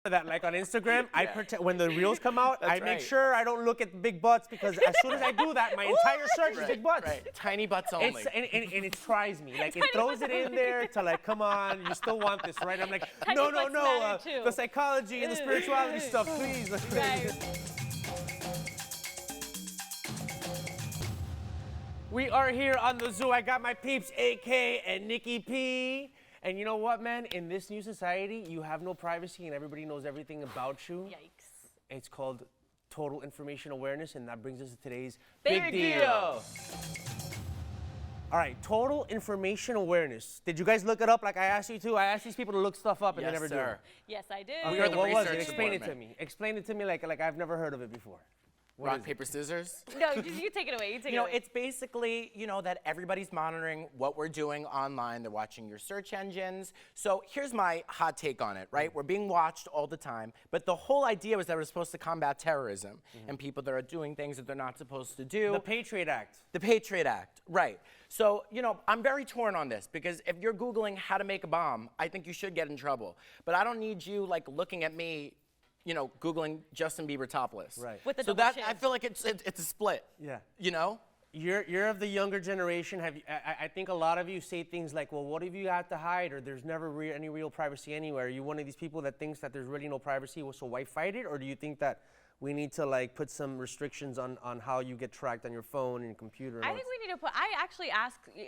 that, like on Instagram, I protect when the reels come out. I make right. sure I don't look at big butts because as soon as I do that, my entire search is big butts. Right. Tiny butts only. And it tries me. Like it throws it in there to like, come on, you still want this, right? I'm like, no, the psychology and the spirituality stuff, please. Right. We are here on the zoo. I got my peeps, AK and Nikki P. And you know what, man? In this new society, you have no privacy and everybody knows everything about you. Yikes. It's called total information awareness, and that brings us to today's Big deal. All right, total information awareness. Did you guys look it up like I asked you to? I asked these people to look stuff up and they never do it. Yes, I did. Okay, We are the what was it? research Explain it to department. me. Explain it to me like I've never heard of it before. What Rock, is it? paper, scissors. No, you take it away. You take it away. It's basically, that everybody's monitoring what we're doing online. They're watching your search engines. So here's my hot take on it, right? We're being watched all the time, but the whole idea was that we're supposed to combat terrorism and people that are doing things that they're not supposed to do. The Patriot Act. The Patriot Act, right. So, I'm very torn on this because if you're Googling how to make a bomb, I think you should get in trouble. But I don't need you looking at me Googling Justin Bieber topless. Right. With the so double that chin. I feel like it's a split. Yeah. You're of the younger generation. I think a lot of you say things like, well, what have you got to hide? Or there's never any real privacy anywhere. Are you one of these people that thinks that there's really no privacy, so why fight it? Or do you think that we need to put some restrictions on how you get tracked on your phone and computer? I think we need to put. I actually asks you.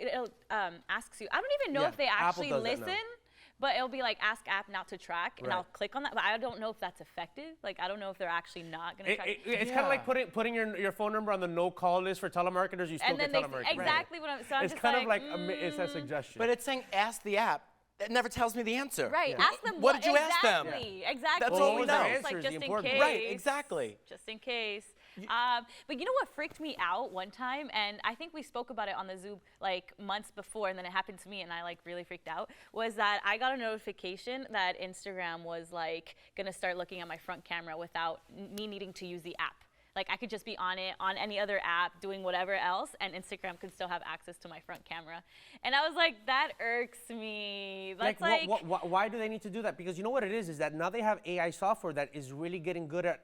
I don't even know if they Apple actually does that now. listen. But it'll be like ask app not to track, and Right. I'll click on that. But I don't know if that's effective. I don't know if they're actually not going to track. It's kind of like putting your phone number on the no-call list for telemarketers. You still and then get telemarketers. exactly what I'm. So I'm It's just kind of like it's a suggestion. But it's saying ask the app. It never tells me the answer. right. Ask them What did you ask them? Exactly. That's Well, all what we was their know. answer It's like is the just in important case. part. Right, exactly. Just in case. But you know what freaked me out one time, and I think we spoke about it on the Zoo months before, and then it happened to me, and I really freaked out, was that I got a notification that Instagram was gonna start looking at my front camera without me needing to use the app. I could just be on it on any other app doing whatever else, and Instagram could still have access to my front camera. And I was like, that irks me. That's why do they need to do that? Because you know what it is that now they have AI software that is really getting good at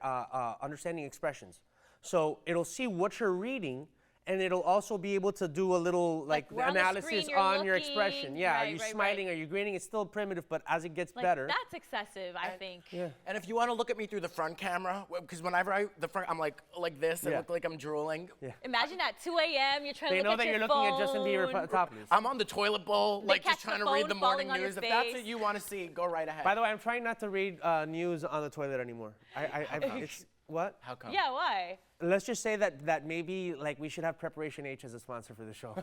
understanding expressions. So it'll see what you're reading, and it'll also be able to do a little we're on the analysis screen, you're on your looking. expression. Yeah, are Right, you right, smiling? right. Are you grinning? It's still primitive, but as it gets better. That's excessive, I think. Yeah. And if you want to look at me through the front camera, because whenever I'm like this, I Yeah. look like I'm drooling. Yeah. Imagine at 2 a.m. you're trying They to know look that at you're your looking phone. at Justin Bieber topless. I'm on the toilet bowl, They just catch trying the to read phone the morning falling on your news. If that's face. what you want to see, go right ahead. By the way, I'm trying not to read news on the toilet anymore. It's what? How come? Yeah, why? Let's just say that maybe we should have Preparation H as a sponsor for the show.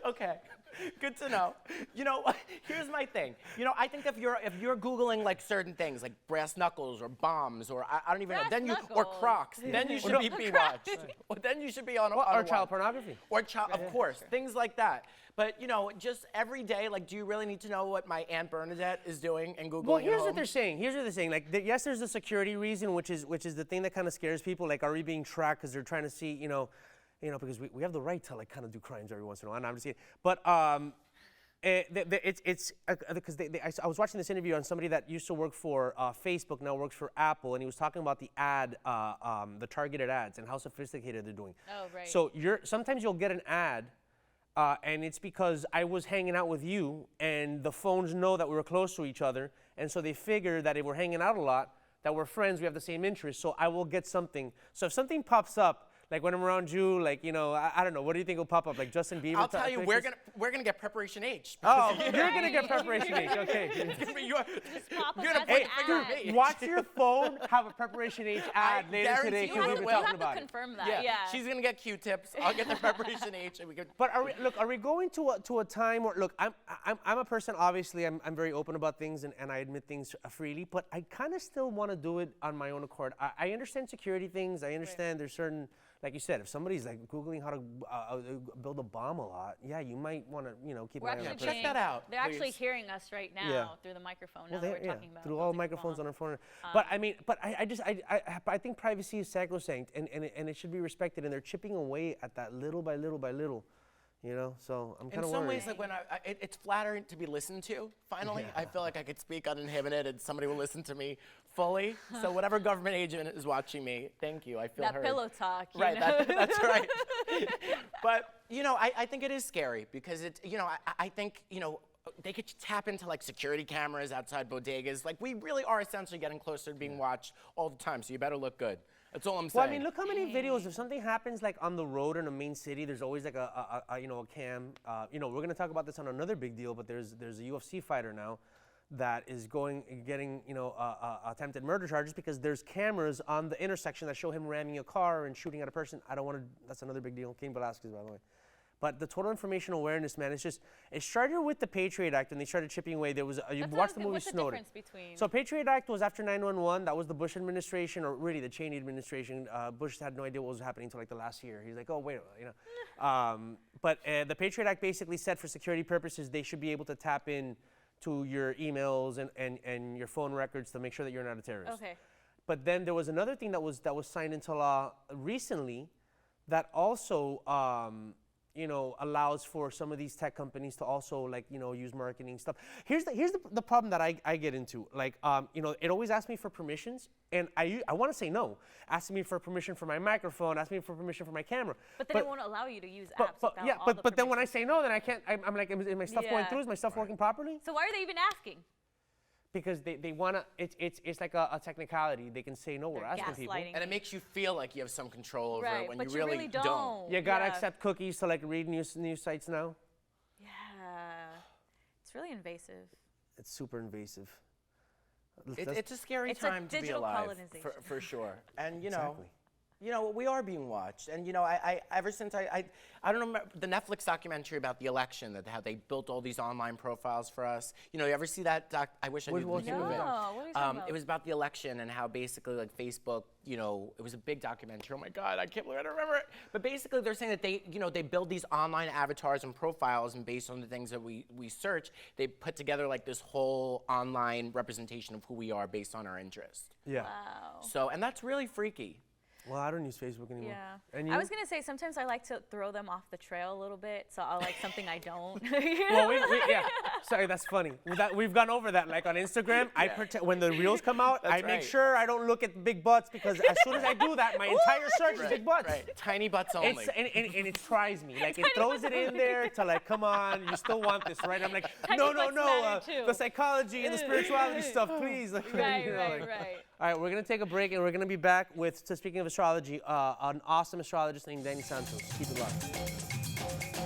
Okay, good to know. Here's my thing. I think if you're Googling certain things like brass knuckles or bombs or I don't even know, Brass then or knuckles. Crocs, then you should be watched. Well, then you should be on Or a child watch. pornography. Or child, of course, things like that. But just every day, do you really need to know what my Aunt Bernadette is doing and Googling? Well, here's at what home? they're saying. Yes, there's a security reason, which is the thing that kind of scares people. Are we being tracked? Because they're trying to see, because we have the right to kind of do crimes every once in a while. And I'm just kidding. But it's because I was watching this interview on somebody that used to work for Facebook, now works for Apple, and he was talking about the the targeted ads and how sophisticated they're doing. Oh, right. So sometimes you'll get an ad. And it's because I was hanging out with you, and the phones know that we were close to each other, and so they figure that if we're hanging out a lot, that we're friends, we have the same interests, so I will get something. So if something pops up, when I'm around you, I don't know, what do you think will pop up? Justin Bieber? I'll tell you, we're gonna get Preparation H. Oh, you're gonna get Preparation H, okay. You're pop up gonna as point an the finger ad. at me. Watch your phone have a Preparation H ad later today, guarantee because we'll be You talking have to about it. confirm that, yeah. She's gonna get Q-tips. I'll get the Preparation H, and we could. But are we going to a time where, look, I'm a person, obviously, I'm very open about things and I admit things freely, but I kind of still want to do it on my own accord. I understand security things. I understand there's certain, like you said, if somebody's Googling how to build a bomb a lot, yeah, you might want to, keep an eye on that person. Check that out, They're actually please. hearing us right now Yeah. through the microphone. Now that we're talking about through all building a microphones on bomb. our phone. But I think privacy is sacrosanct and it should be respected, and they're chipping away at that little by little by little. You know, so I'm In kind of some worried. ways, like when it's flattering to be listen to. Finally, I feel like I could speak uninhibited, and somebody will listen to me fully. So whatever government agent is watching me, thank you. I feel That heard. pillow talk. You Right, know? that's right. But I think it is scary because it's I think they could tap into like security cameras outside bodegas. Like we really are essentially getting closer to being watched all the time. So you better look good. That's all I'm saying. Well, I mean, look how many videos. If something happens like on the road in a main city, there's always like a cam. We're gonna talk about this on another big deal, but there's a UFC fighter now that is getting attempted murder charges because there's cameras on the intersection that show him ramming a car and shooting at a person. I don't want to. That's another big deal. Cain Velasquez, by the way. But the total information awareness, man, it started with the Patriot Act when they started chipping away. There was you watched the movie Snowden. What's the difference between? So Patriot Act was after 9/11. That was the Bush administration, or really the Cheney administration. Bush had no idea what was happening until like the last year. He's like, oh wait, But the Patriot Act basically said for security purposes they should be able to tap in to your emails and your phone records to make sure that you're not a terrorist. Okay. But then there was another thing that was signed into law recently that also allows for some of these tech companies to also use marketing stuff. Here's the problem that I get into. It always asks me for permissions, and I want to say no. Asking me for permission for my microphone, asking me for permission for my camera. But then it won't allow you to use apps without all the but then when I permissions. say no, then I can't. I'm like, is my stuff going through? Is my stuff working properly? So why are they even asking? Because they want to, it's like a technicality. They can say no, we're They're asking people. gaslighting. And it makes you feel like you have some control over Right, it when but you really don't. You gotta Yeah. accept cookies to read news sites now. Yeah. It's really invasive. It's super invasive. It's a scary It's a time to be digital alive, colonization. for sure. And Exactly. we are being watched. And I ever since I don't know the Netflix documentary about the election, that how they built all these online profiles for us. You ever see that doc? I wish I knew the name of it. No, what are you talking about? It was about the election and how basically like Facebook, it was a big documentary. Oh my God, I can't believe I don't remember it. But basically they're saying that they build these online avatars and profiles, and based on the things that we search, they put together like this whole online representation of who we are based on our interest. Yeah. Wow. So, and that's really freaky. Well, I don't use Facebook anymore. Yeah. And you? I was gonna say sometimes I like to throw them off the trail a little bit, so I'll like something I don't. Well, yeah. Sorry, that's funny. We've gone over that. Like on Instagram, I when the reels come out, I make right. sure I don't look at big butts because as soon as I do that, my entire search is big butts. Right. Tiny butts only. And it tries me. Like it throws it in there to come on, you still want this, right? I'm like, Tiny no, butts matter too. the psychology and the spirituality stuff, please. Right. All right, we're gonna take a break and we're gonna be back with, speaking of astrology, an awesome astrologist named Danny Santos. Keep it locked.